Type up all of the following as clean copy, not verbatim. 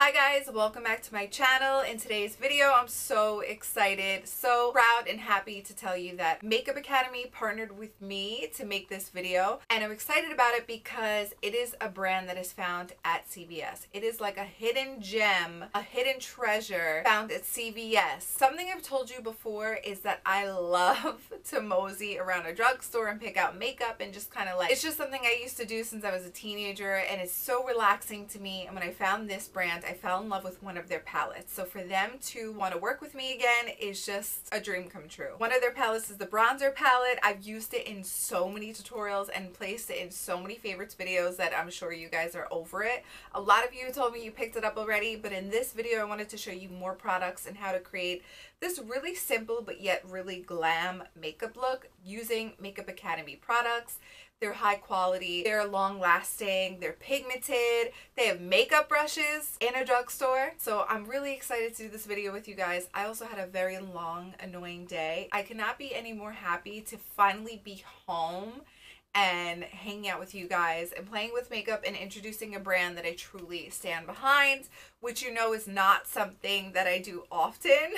Hi guys, welcome back to my channel. In today's video, I'm so excited, so proud and happy to tell you that Makeup Academy partnered with me to make this video. And I'm excited about it because it is a brand that is found at CVS. It is like a hidden gem, a hidden treasure found at CVS. Something I've told you before is that I love to mosey around a drugstore and pick out makeup and just kind of like, it's just something I used to do since I was a teenager, and it's so relaxing to me. And when I found this brand, I fell in love with one of their palettes. So for them to want to work with me again is just a dream come true. One of their palettes is the bronzer palette. I've used it in so many tutorials and placed it in so many favorites videos that I'm sure you guys are over it. A lot of you told me you picked it up already, but in this video I wanted to show you more products and how to create this really simple but yet really glam makeup look using Makeup Academy products. They're high quality, they're long lasting, they're pigmented, they have makeup brushes in a drugstore. So I'm really excited to do this video with you guys. I also had a very long, annoying day. I cannot be any more happy to finally be home and hanging out with you guys and playing with makeup and introducing a brand that I truly stand behind, which you know is not something that I do often.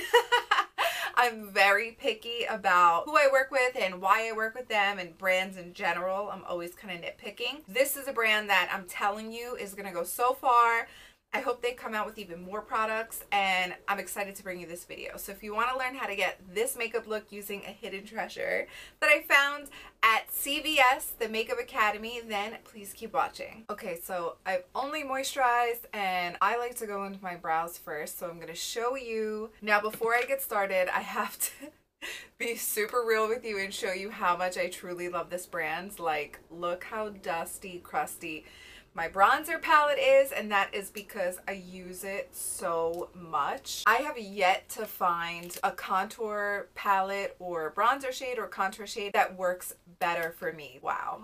I'm very picky about who I work with and why I work with them and brands in general. I'm always kind of nitpicking. This is a brand that I'm telling you is going to go so far. I hope they come out with even more products, and I'm excited to bring you this video. So if you want to learn how to get this makeup look using a hidden treasure that I found at CVS, the Makeup Academy, then please keep watching. Okay, so I've only moisturized and I like to go into my brows first. So I'm going to show you. Now before I get started, I have to be super real with you and show you how much I truly love this brand. Like, look how dusty, crusty my bronzer palette is, and that is because I use it so much. I have yet to find a contour palette or bronzer shade or contour shade that works better for me. Wow.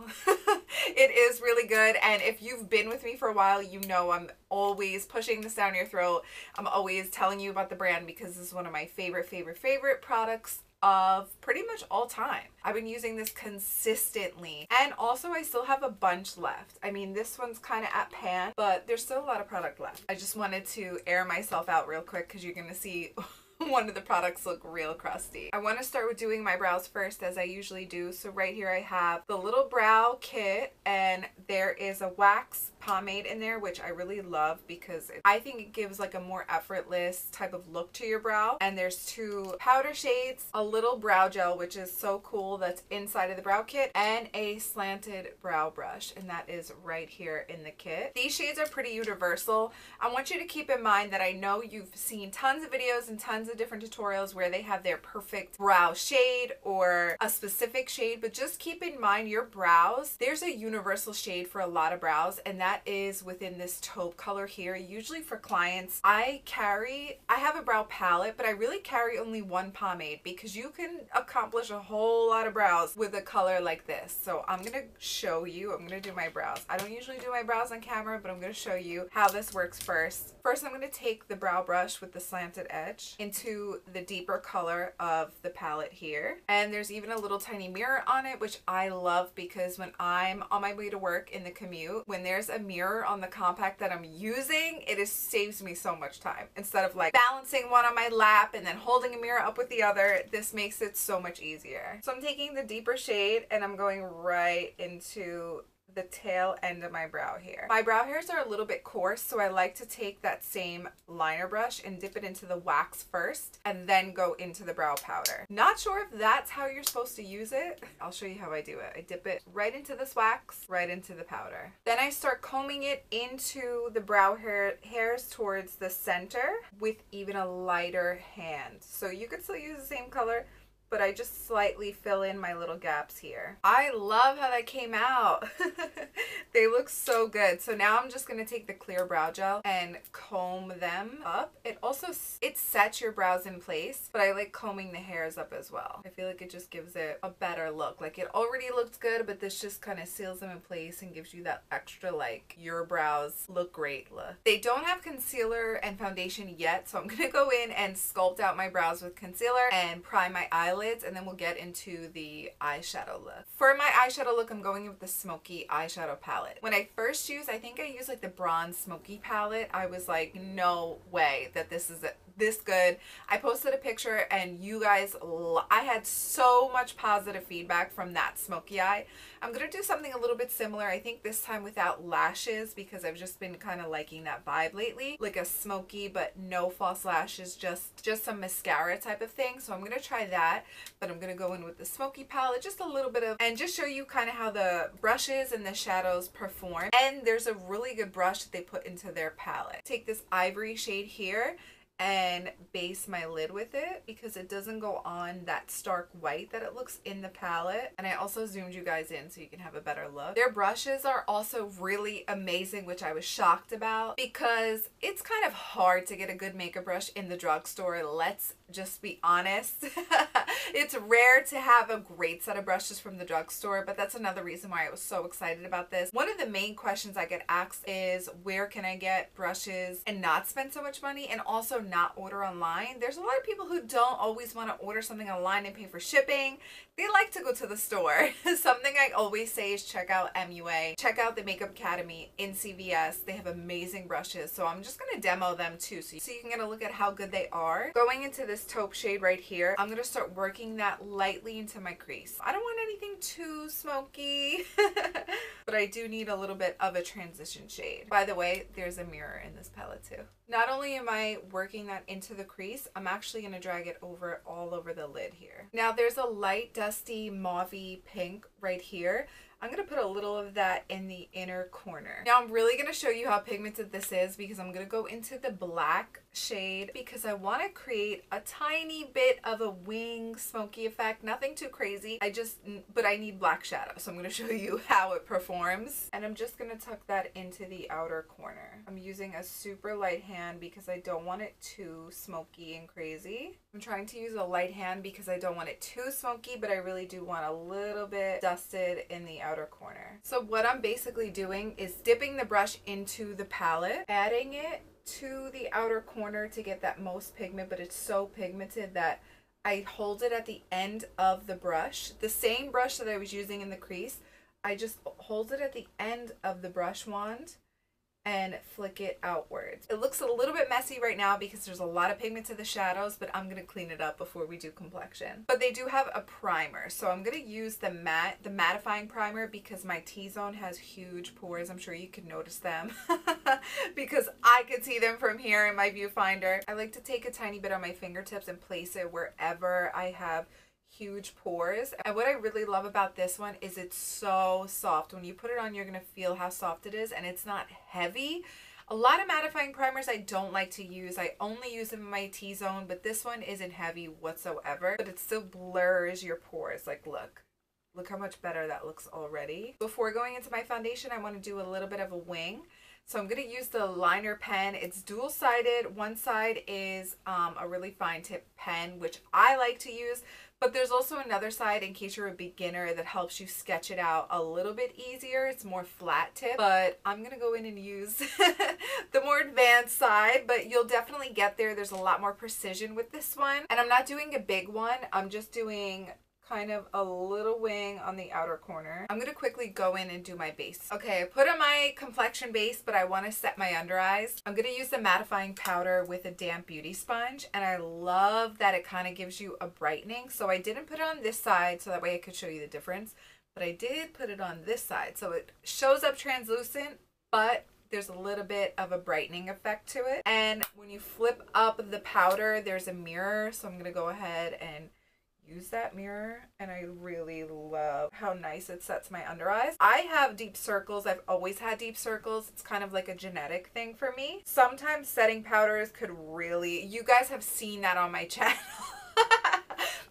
It is really good, and if you've been with me for a while, you know I'm always pushing this down your throat. I'm always telling you about the brand because this is one of my favorite products of pretty much all time. I've been using this consistently, and also I still have a bunch left. I mean, this one's kind of at pan, but there's still a lot of product left. I just wanted to air myself out real quick because you're gonna see one of the products look real crusty. I want to start with doing my brows first, as I usually do. So right here I have the little brow kit, and there is a wax pomade in there, which I really love because I think it gives like a more effortless type of look to your brow. And there's two powder shades, a little brow gel, which is so cool, that's inside of the brow kit, and a slanted brow brush, and that is right here in the kit. These shades are pretty universal. I want you to keep in mind that I know you've seen tons of videos and tons of different tutorials where they have their perfect brow shade or a specific shade, but just keep in mind your brows, there's a universal shade for a lot of brows, and that is within this taupe color here. Usually for clients, I have a brow palette, but I really carry only one pomade because you can accomplish a whole lot of brows with a color like this. So I'm gonna show you, I'm gonna do my brows. I don't usually do my brows on camera, but I'm gonna show you how this works first. First, I'm gonna take the brow brush with the slanted edge into the deeper color of the palette here, and there's even a little tiny mirror on it, which I love because when I'm on my way to work in the commute, when there's a mirror on the compact that I'm using, it saves me so much time. Instead of like balancing one on my lap and then holding a mirror up with the other, this makes it so much easier. So I'm taking the deeper shade and I'm going right into the tail end of my brow hair. My brow hairs are a little bit coarse, so I like to take that same liner brush and dip it into the wax first and then go into the brow powder. Not sure if that's how you're supposed to use it. I'll show you how I do it. I dip it right into this wax, right into the powder. Then I start combing it into the brow hairs towards the center with even a lighter hand. So you could still use the same color, but I just slightly fill in my little gaps here. I love how that came out. They look so good. So now I'm just gonna take the clear brow gel and comb them up. It sets your brows in place, but I like combing the hairs up as well. I feel like it just gives it a better look. Like, it already looked good, but this just kind of seals them in place and gives you that extra, like, your brows look great look. They don't have concealer and foundation yet, so I'm gonna go in and sculpt out my brows with concealer and prime my eyelid eyelids, and then we'll get into the eyeshadow look. For my eyeshadow look, I'm going with the smoky eyeshadow palette. When I first used, I think I used like the bronze smoky palette, I was like, no way that this is this good. I posted a picture and you guys, I had so much positive feedback from that smoky eye. I'm gonna do something a little bit similar, I think this time without lashes, because I've just been kind of liking that vibe lately, like a smoky but no false lashes, just some mascara type of thing. So I'm gonna try that, but I'm gonna go in with the smoky palette, just a little bit of, and just show you kind of how the brushes and the shadows perform. And there's a really good brush that they put into their palette. Take this ivory shade here and base my lid with it because it doesn't go on that stark white that it looks in the palette. And I also zoomed you guys in so you can have a better look. Their brushes are also really amazing, which I was shocked about because it's kind of hard to get a good makeup brush in the drugstore. Let's just be honest. It's rare to have a great set of brushes from the drugstore, but that's another reason why I was so excited about this. One of the main questions I get asked is, where can I get brushes and not spend so much money and also not order online? There's a lot of people who don't always want to order something online and pay for shipping. They like to go to the store. Something I always say is check out MUA, check out the Makeup Academy in CVS. They have amazing brushes, so I'm just going to demo them too so you can get a look at how good they are. Going into this taupe shade right here, I'm going to start working that lightly into my crease. I don't want anything too smoky, but I do need a little bit of a transition shade. By the way, there's a mirror in this palette too. Not only am I working that into the crease, I'm actually going to drag it over all over the lid here. Now there's a light dusty mauvey pink right here. I'm going to put a little of that in the inner corner. Now I'm really going to show you how pigmented this is because I'm going to go into the black shade because I want to create a tiny bit of a wing smoky effect. Nothing too crazy. But I need black shadow. So I'm going to show you how it performs. And I'm just going to tuck that into the outer corner. I'm using a super light hand because I don't want it too smoky and crazy. I'm trying to use a light hand because I don't want it too smoky, but I really do want a little bit dusted in the outer corner. So what I'm basically doing is dipping the brush into the palette, adding it to the outer corner to get that most pigment, but it's so pigmented that I hold it at the end of the brush. The same brush that I was using in the crease, I just hold it at the end of the brush wand and flick it outwards. It looks a little bit messy right now because there's a lot of pigment to the shadows, but I'm gonna clean it up before we do complexion. But they do have a primer, so I'm gonna use the mattifying primer because my T-zone has huge pores. I'm sure you can notice them because I can see them from here in my viewfinder. I like to take a tiny bit on my fingertips and place it wherever I have huge pores. And what I really love about this one is it's so soft. When you put it on, you're gonna feel how soft it is, and it's not heavy. A lot of mattifying primers I don't like to use. I only use them in my T-zone, but this one isn't heavy whatsoever, but it still blurs your pores. Like, look how much better that looks already. Before going into my foundation, I want to do a little bit of a wing. So I'm going to use the liner pen. It's dual-sided. One side is a really fine tip pen, which I like to use, but there's also another side in case you're a beginner that helps you sketch it out a little bit easier. It's more flat tip, but I'm going to go in and use the more advanced side, but you'll definitely get there. There's a lot more precision with this one. And I'm not doing a big one. I'm just doing kind of a little wing on the outer corner. I'm gonna quickly go in and do my base. Okay, I put on my complexion base, but I want to set my under eyes. I'm gonna use the mattifying powder with a damp beauty sponge, and I love that it kind of gives you a brightening. So I didn't put it on this side so that way I could show you the difference, but I did put it on this side. So it shows up translucent, but there's a little bit of a brightening effect to it. And when you flip up the powder, there's a mirror. So I'm gonna go ahead and use that mirror, and I really love how nice it sets my under eyes. I have deep circles. I've always had deep circles. It's kind of like a genetic thing for me. Sometimes setting powders could really, you guys have seen that on my channel.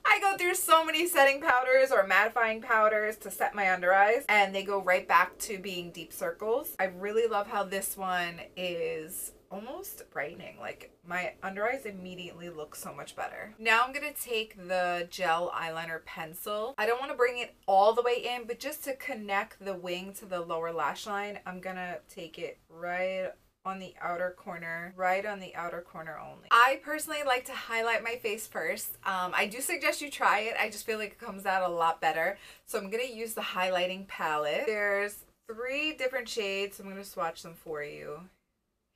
I go through so many setting powders or mattifying powders to set my under eyes, and they go right back to being deep circles. I really love how this one is almost brightening. Like, my under eyes immediately look so much better. Now I'm gonna take the gel eyeliner pencil. I don't want to bring it all the way in, but just to connect the wing to the lower lash line, I'm gonna take it right on the outer corner, right on the outer corner only. I personally like to highlight my face first. I do suggest you try it. I just feel like it comes out a lot better. So I'm going to use the highlighting palette. There's 3 different shades. I'm going to swatch them for you.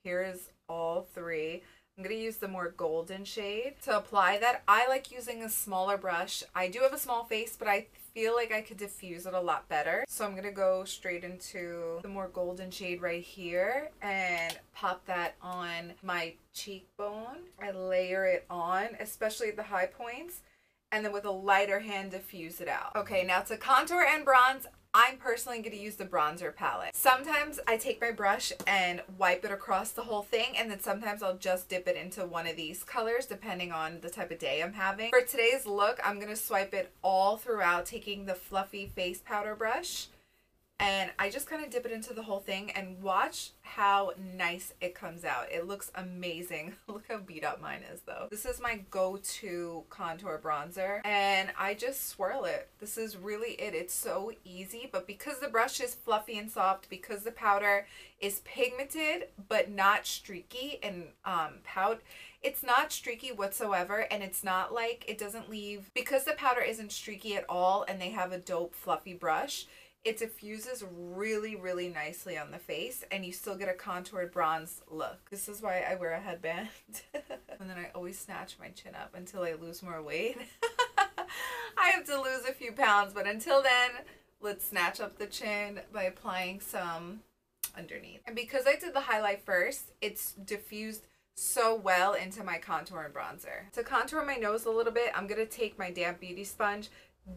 Here is all 3. I'm going to use the more golden shade to apply that. I like using a smaller brush. I do have a small face, but I feel like I could diffuse it a lot better. So I'm going to go straight into the more golden shade right here and pop that on my cheekbone. I layer it on, especially at the high points, and then with a lighter hand diffuse it out. Okay, now to contour and bronze, I'm personally going to use the bronzer palette. Sometimes I take my brush and wipe it across the whole thing, and then sometimes I'll just dip it into one of these colors depending on the type of day I'm having. For today's look, I'm going to swipe it all throughout, taking the fluffy face powder brush, and I just kind of dip it into the whole thing and watch how nice it comes out. It looks amazing. Look how beat up mine is though. This is my go-to contour bronzer and I just swirl it. This is really it. It's so easy, but because the brush is fluffy and soft, because the powder is pigmented but not streaky and it's not streaky whatsoever, and it's not like it doesn't leave, because the powder isn't streaky at all and they have a dope fluffy brush, it diffuses really, really nicely on the face and you still get a contoured bronze look. This is why I wear a headband. And then I always snatch my chin up until I lose more weight. I have to lose a few pounds, but until then, let's snatch up the chin by applying some underneath. And because I did the highlight first, it's diffused so well into my contour and bronzer. To contour my nose a little bit, I'm going to take my damp beauty sponge,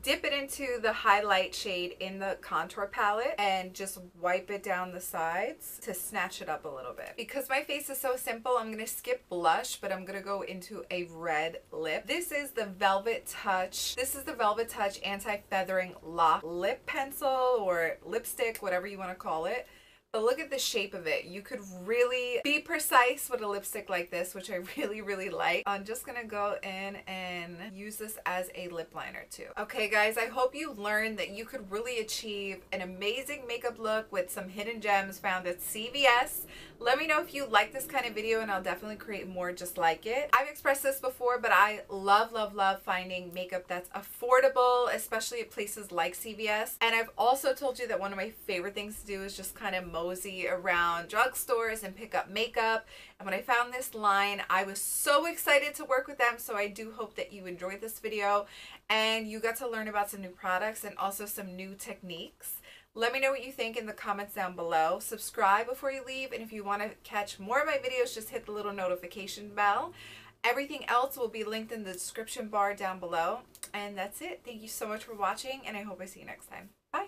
dip it into the highlight shade in the contour palette, and just wipe it down the sides to snatch it up a little bit. Because my face is so simple, I'm going to skip blush, but I'm going to go into a red lip. This is the Velvet Touch. This is the Velvet Touch Anti-Feathering Lock Lip Pencil or lipstick, whatever you want to call it. But look at the shape of it. You could really be precise with a lipstick like this, which I really, really like. I'm just gonna go in and use this as a lip liner too. Okay guys, I hope you learned that you could really achieve an amazing makeup look with some hidden gems found at CVS. Let me know if you like this kind of video and I'll definitely create more just like it. I've expressed this before, but I love, love, love finding makeup that's affordable, especially at places like CVS. And I've also told you that one of my favorite things to do is just kind of mosey around drugstores and pick up makeup. And when I found this line, I was so excited to work with them. So I do hope that you enjoyed this video and you got to learn about some new products and also some new techniques. Let me know what you think in the comments down below. Subscribe before you leave, and if you want to catch more of my videos, just hit the little notification bell. Everything else will be linked in the description bar down below. And that's it. Thank you so much for watching, and I hope I see you next time.